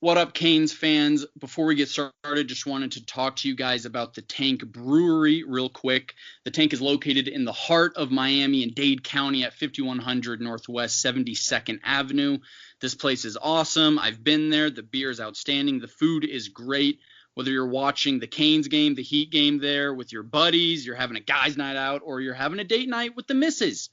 What up, Canes fans? Before we get started, just wanted to talk to you guys about the Tank Brewery real quick. The Tank is located in the heart of Miami in Dade County at 5100 Northwest 72nd Avenue. This place is awesome. I've been there. The beer is outstanding. The food is great. Whether you're watching the Canes game, the Heat game there with your buddies, you're having a guys' night out, or you're having a date night with the missus,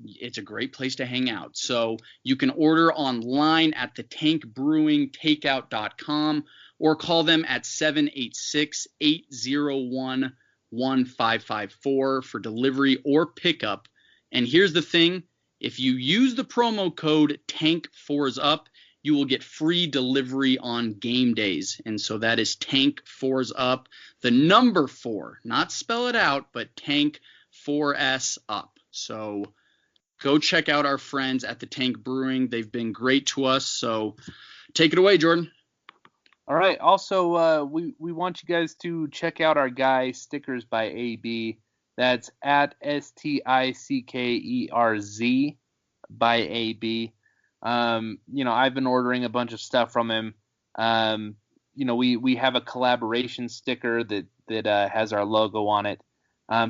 it's a great place to hang out. So you can order online at thetankbrewingtakeout.com or call them at 786-801-1554 for delivery or pickup. And here's the thing. If you use the promo code TANK4SUP, you will get free delivery on game days. And so that is TANK4SUP, the number 4, not spell it out, but Tank 4S up. So go check out our friends at the Tank Brewing. They've been great to us. So take it away, Jordan. All right. Also, we want you guys to check out our guy, Stickers by AB. That's at STICKERZ by AB. I've been ordering a bunch of stuff from him. We have a collaboration sticker that has our logo on it.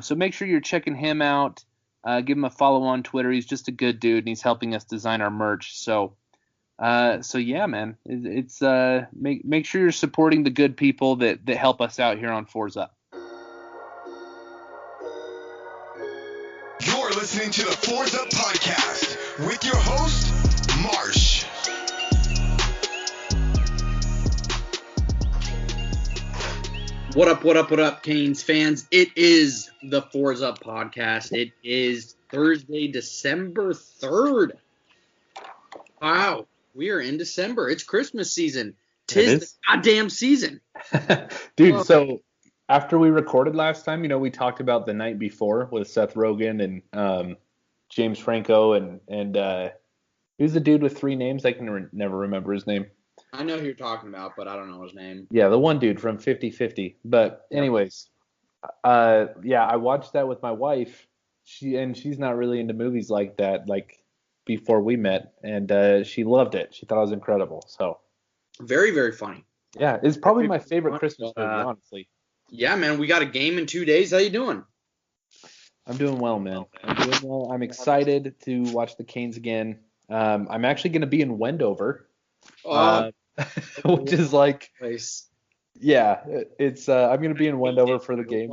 So make sure you're checking him out. Give him a follow on Twitter. He's just a good dude, and he's helping us design our merch. So yeah, man, it's make sure you're supporting the good people that help us out here on Fours Up. You're listening to the Fours Up podcast with your host, Marsh. What up, Canes fans? It is the Fours Up podcast. It is Thursday, December 3rd. Wow, we are in December. It's Christmas season. Tis the goddamn season. Dude, so after we recorded last time, we talked about the night before with Seth Rogen and James Franco and who's the dude with 3 names? I can never remember his name. I know who you're talking about, but I don't know his name. Yeah, the one dude from 50-50. But anyways, I watched that with my wife. She's not really into movies like that, like before we met, and she loved it. She thought it was incredible. So very, very funny. Yeah, it's probably my favorite Christmas movie, honestly. Yeah, man, we got a game in 2 days. How you doing? I'm doing well, man. I'm excited to watch the Canes again. I'm actually going to be in Wendover. Which is like, yeah, it's I'm gonna be in Wendover for the game.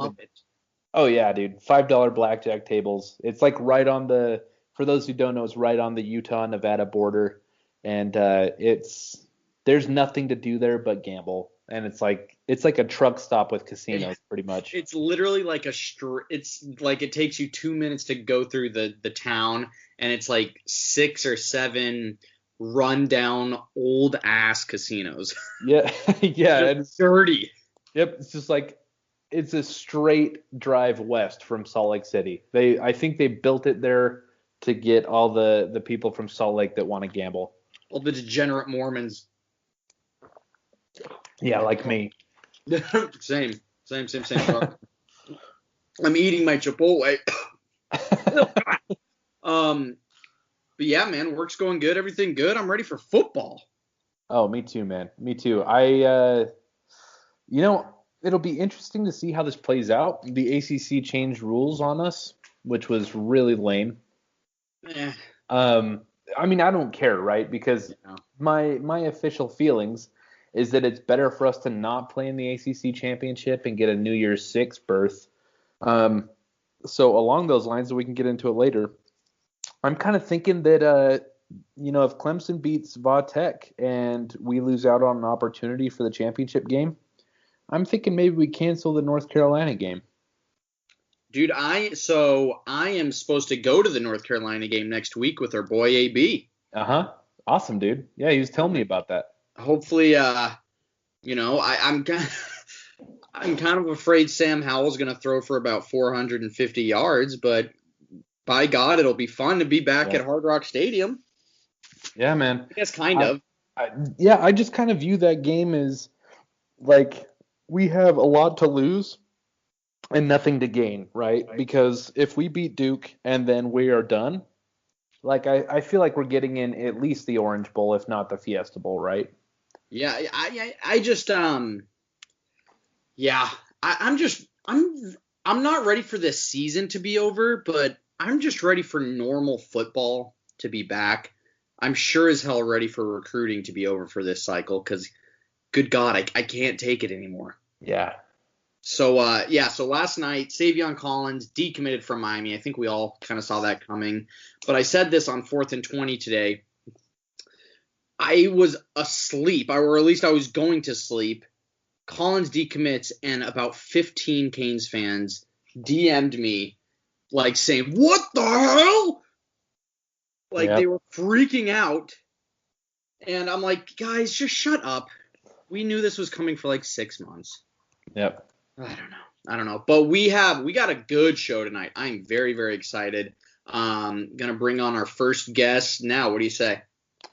Oh yeah, dude, $5 blackjack tables. It's like right on the, for those who don't know, it's right on the Utah-Nevada border, and there's nothing to do there but gamble, and it's like a truck stop with casinos, pretty much. It's literally like it's like it takes you 2 minutes to go through the town, and it's like 6 or 7 run-down old-ass casinos. Yeah, yeah. It's dirty. Yep, it's just like, it's a straight drive west from Salt Lake City. I think they built it there to get all the people from Salt Lake that want to gamble. All the degenerate Mormons. Yeah, like me. Same. Bro. I'm eating my Chipotle. But yeah, man, work's going good. Everything good. I'm ready for football. Oh, me too, man. Me too. It'll be interesting to see how this plays out. The ACC changed rules on us, which was really lame. I don't care, right? Because my official feelings is that it's better for us to not play in the ACC championship and get a New Year's 6 berth. So along those lines, we can get into it later. I'm kind of thinking that, if Clemson beats Va Tech and we lose out on an opportunity for the championship game, I'm thinking maybe we cancel the North Carolina game. Dude, I am supposed to go to the North Carolina game next week with our boy AB. Awesome, dude. Yeah, he was telling me about that. Hopefully, I'm kind of afraid Sam Howell's going to throw for about 450 yards, but by God, it'll be fun to be back at Hard Rock Stadium. Yeah, man. I guess kind of. I just kind of view that game as like we have a lot to lose and nothing to gain, right? Because if we beat Duke and then we are done, like I feel like we're getting in at least the Orange Bowl, if not the Fiesta Bowl, right? Yeah, I just yeah, I'm not ready for this season to be over, but I'm just ready for normal football to be back. I'm sure as hell ready for recruiting to be over for this cycle because, good God, I can't take it anymore. Yeah. So so last night, Savion Collins decommitted from Miami. I think we all kind of saw that coming. But I said this on 4th and 20 today. I was asleep, or at least I was going to sleep. Collins decommits, and about 15 Canes fans DM'd me, like saying, "What the hell?" Like they were freaking out. And I'm like, guys, just shut up. We knew this was coming for like 6 months. Yep. I don't know. But we got a good show tonight. I'm very, very excited. Gonna bring on our first guest now. What do you say?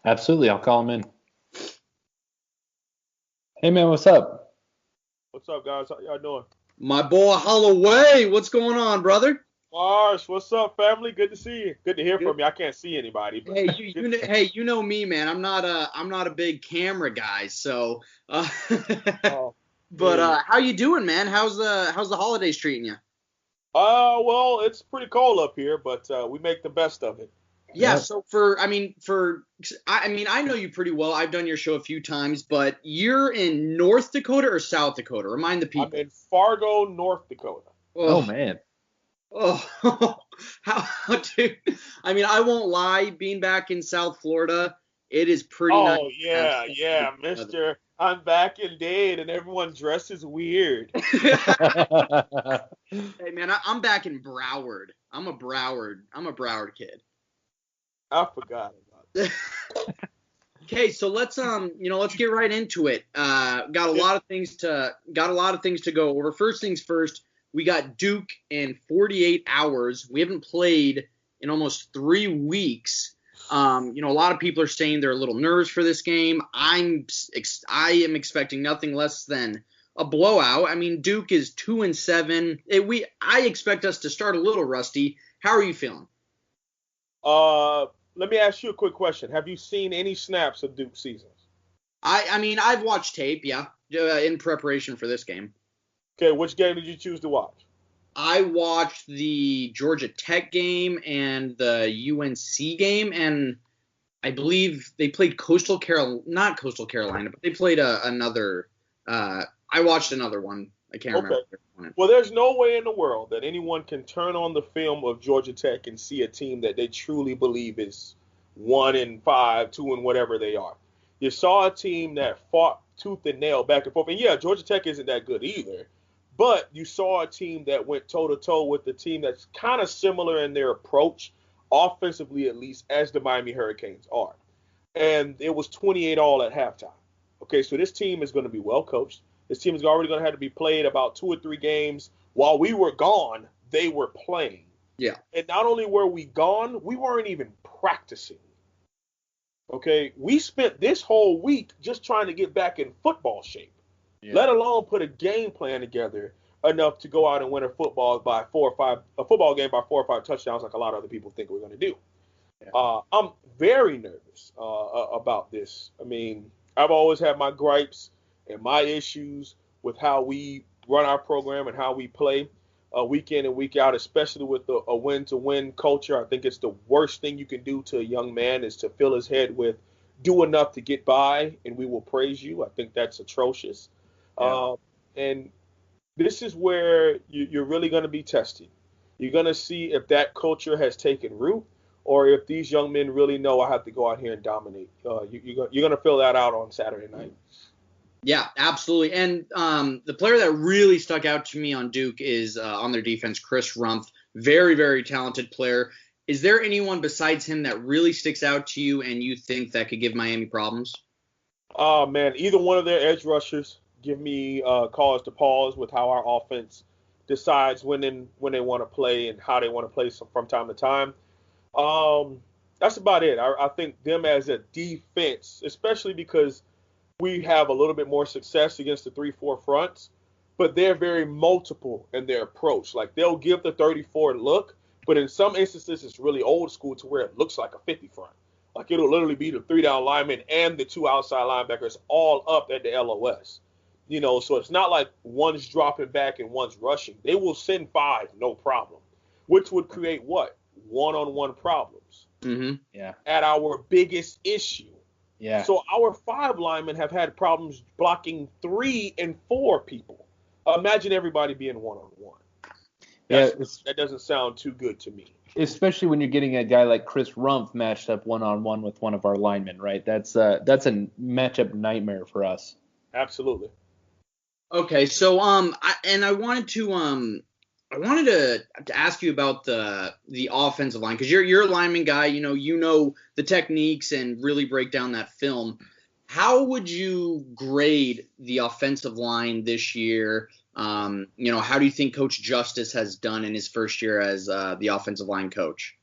Absolutely. I'll call him in. Hey, man, what's up? What's up, guys? How y'all doing? My boy Holloway, what's going on, brother? Marsh, what's up, family? Good to see you. Good to hear from you. I can't see anybody. But Hey, you know me, man. I'm not a big camera guy, so. But how you doing, man? How's the holidays treating you? Well, it's pretty cold up here, but we make the best of it. Yeah. Yep. So I know you pretty well. I've done your show a few times, but you're in North Dakota or South Dakota? Remind the people. I'm in Fargo, North Dakota. Oh man. Oh, dude. I mean, I won't lie. Being back in South Florida, it is pretty nice. Oh yeah, Mister. I'm back in Dade, and everyone dresses weird. Hey man, I'm back in Broward. I'm a Broward kid. I forgot about that. Okay, so let's get right into it. Got a lot of things to go over. First things first, we got Duke in 48 hours. We haven't played in almost 3 weeks. A lot of people are saying they're a little nervous for this game. I am expecting nothing less than a blowout. I mean, Duke is 2-7. I expect us to start a little rusty. How are you feeling? Let me ask you a quick question. Have you seen any snaps of Duke seasons? I've watched tape, yeah, in preparation for this game. Okay, which game did you choose to watch? I watched the Georgia Tech game and the UNC game, and I believe they played not Coastal Carolina, but they played another. I watched another one. I can't remember. Well, there's no way in the world that anyone can turn on the film of Georgia Tech and see a team that they truly believe is 1-5, 2 and whatever they are. You saw a team that fought tooth and nail back and forth. And yeah, Georgia Tech isn't that good either. But you saw a team that went toe-to-toe with the team that's kind of similar in their approach, offensively at least, as the Miami Hurricanes are. And it was 28-all at halftime. Okay, so this team is going to be well coached. This team is already going to have to be played about 2 or 3 games. While we were gone, they were playing. Yeah. And not only were we gone, we weren't even practicing. Okay, we spent this whole week just trying to get back in football shape. Yeah. Let alone put a game plan together enough to go out and win a football game by 4 or 5 touchdowns like a lot of other people think we're going to do. Yeah. I'm very nervous about this. I mean, I've always had my gripes and my issues with how we run our program and how we play week in and week out, especially with a win-to-win culture. I think it's the worst thing you can do to a young man is to fill his head with do enough to get by and we will praise you. I think that's atrocious. Yeah. And this is where you're really going to be tested. You're going to see if that culture has taken root or if these young men really know I have to go out here and dominate. You're going to fill that out on Saturday night. Yeah, absolutely. And the player that really stuck out to me on Duke is on their defense, Chris Rumph. Very, very talented player. Is there anyone besides him that really sticks out to you and you think that could give Miami problems? Oh, man, either one of their edge rushers give me cause to pause with how our offense decides when they want to play and how they want to play from time to time. That's about it. I think them as a defense, especially because we have a little bit more success against the 3-4 fronts, but they're very multiple in their approach. Like they'll give the 34 look, but in some instances it's really old school to where it looks like a 50 front. Like it'll literally be the 3-down linemen and the 2 outside linebackers all up at the LOS. So it's not like one's dropping back and one's rushing. They will send 5, no problem, which would create what? One-on-one problems. Mm-hmm. Yeah. At our biggest issue. Yeah. So our 5 linemen have had problems blocking 3 and 4 people. Imagine everybody being one-on-one. That doesn't sound too good to me. Especially when you're getting a guy like Chris Rumpf matched up one-on-one with one of our linemen, right? That's a matchup nightmare for us. Absolutely. Okay, so I wanted to ask you about the offensive line, because you're a lineman guy, you know the techniques and really break down that film. How would you grade the offensive line this year? How do you think Coach Justice has done in his first year as the offensive line coach?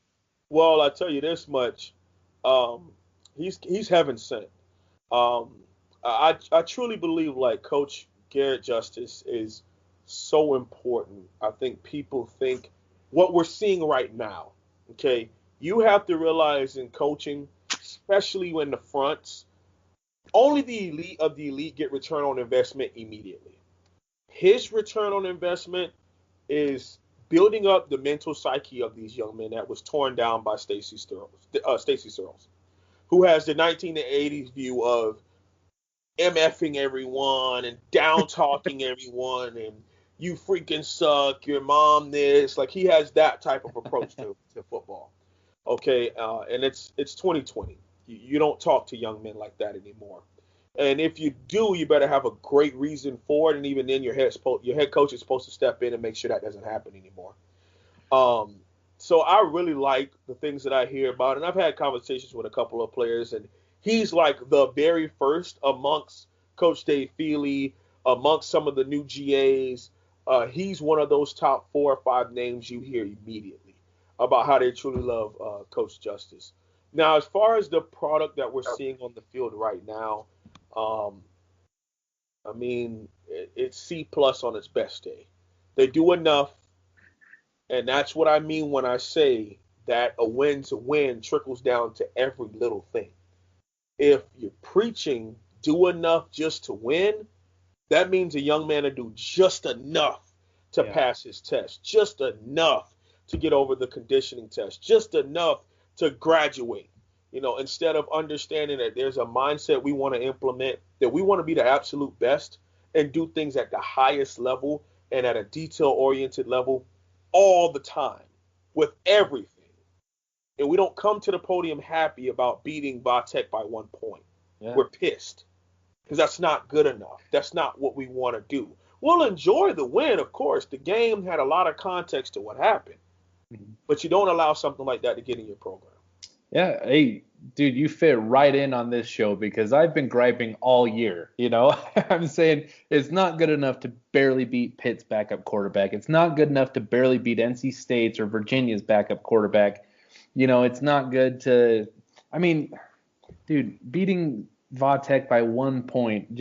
Well, I tell you this much, he's heaven sent. I truly believe like Coach Garrett Justice is so important. I think people think what we're seeing right now. Okay, you have to realize in coaching, especially when the fronts, only the elite of the elite get return on investment immediately. His return on investment is building up the mental psyche of these young men that was torn down by Stacey Searles, who has the 1980s view of MFing everyone and down talking everyone and you freaking suck, your mom this. Like he has that type of approach to football. Okay, and it's 2020. You don't talk to young men like that anymore. And if you do, you better have a great reason for it. And even then, your head coach is supposed to step in and make sure that doesn't happen anymore. So I really like the things that I hear about. And I've had conversations with a couple of players. And he's like the very first amongst Coach Dave Feely, amongst some of the new GAs. He's one of those top 4 or 5 names you hear immediately about how they truly love Coach Justice. Now, as far as the product that we're seeing on the field right now, it's C+ on its best day. They do enough, and that's what I mean when I say that a win's a win trickles down to every little thing. If you're preaching do enough just to win, that means a young man will do just enough to pass his test, just enough to get over the conditioning test, just enough to graduate. Instead of understanding that there's a mindset we want to implement, that we want to be the absolute best and do things at the highest level and at a detail-oriented level all the time with everything. And we don't come to the podium happy about beating Vatek by 1 point. Yeah. We're pissed because that's not good enough. That's not what we want to do. We'll enjoy the win, of course. The game had a lot of context to what happened. Mm-hmm. But you don't allow something like that to get in your program. Yeah, hey, dude, you fit right in on this show because I've been griping all year. I'm saying it's not good enough to barely beat Pitt's backup quarterback. It's not good enough to barely beat NC State's or Virginia's backup quarterback. It's not good to beating Vatek by 1 point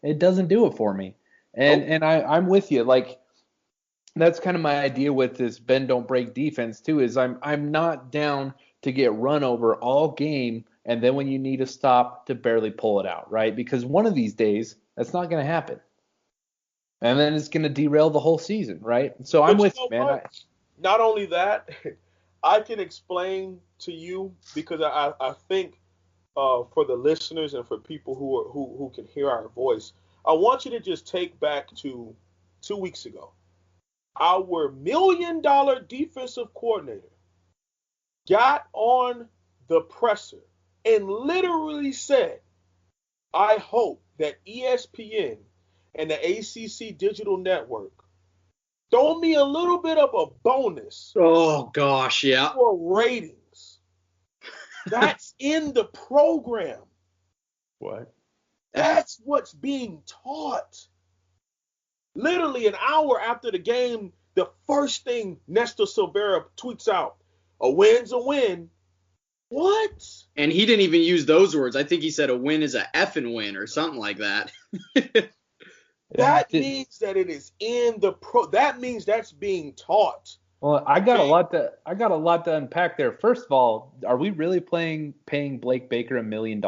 it doesn't do it for me. And I'm with you. Like, that's kind of my idea with this bend don't break defense too, is I'm not down to get run over all game and then when you need a stop to barely pull it out, right? Because one of these days that's not going to happen. And then it's going to derail the whole season, right? So I'm with you, man. Not only that, I can explain to you because I think for the listeners and for people who can hear our voice, I want you to just take back to 2 weeks ago. Our $1 million defensive coordinator got on the presser and literally said, I hope that ESPN and the ACC Digital Network throw me a little bit of a bonus. Oh, gosh, yeah. For ratings. That's in the program. What? That's what's being taught. Literally an hour after the game, the first thing Nestor Silvera tweets out, a win's a win. What? And he didn't even use those words. I think he said a win is a effing win or something like that. That means that it is in the that means that's being taught. Well, I got a lot to unpack there. First of all, are we really paying Blake Baker $1 million?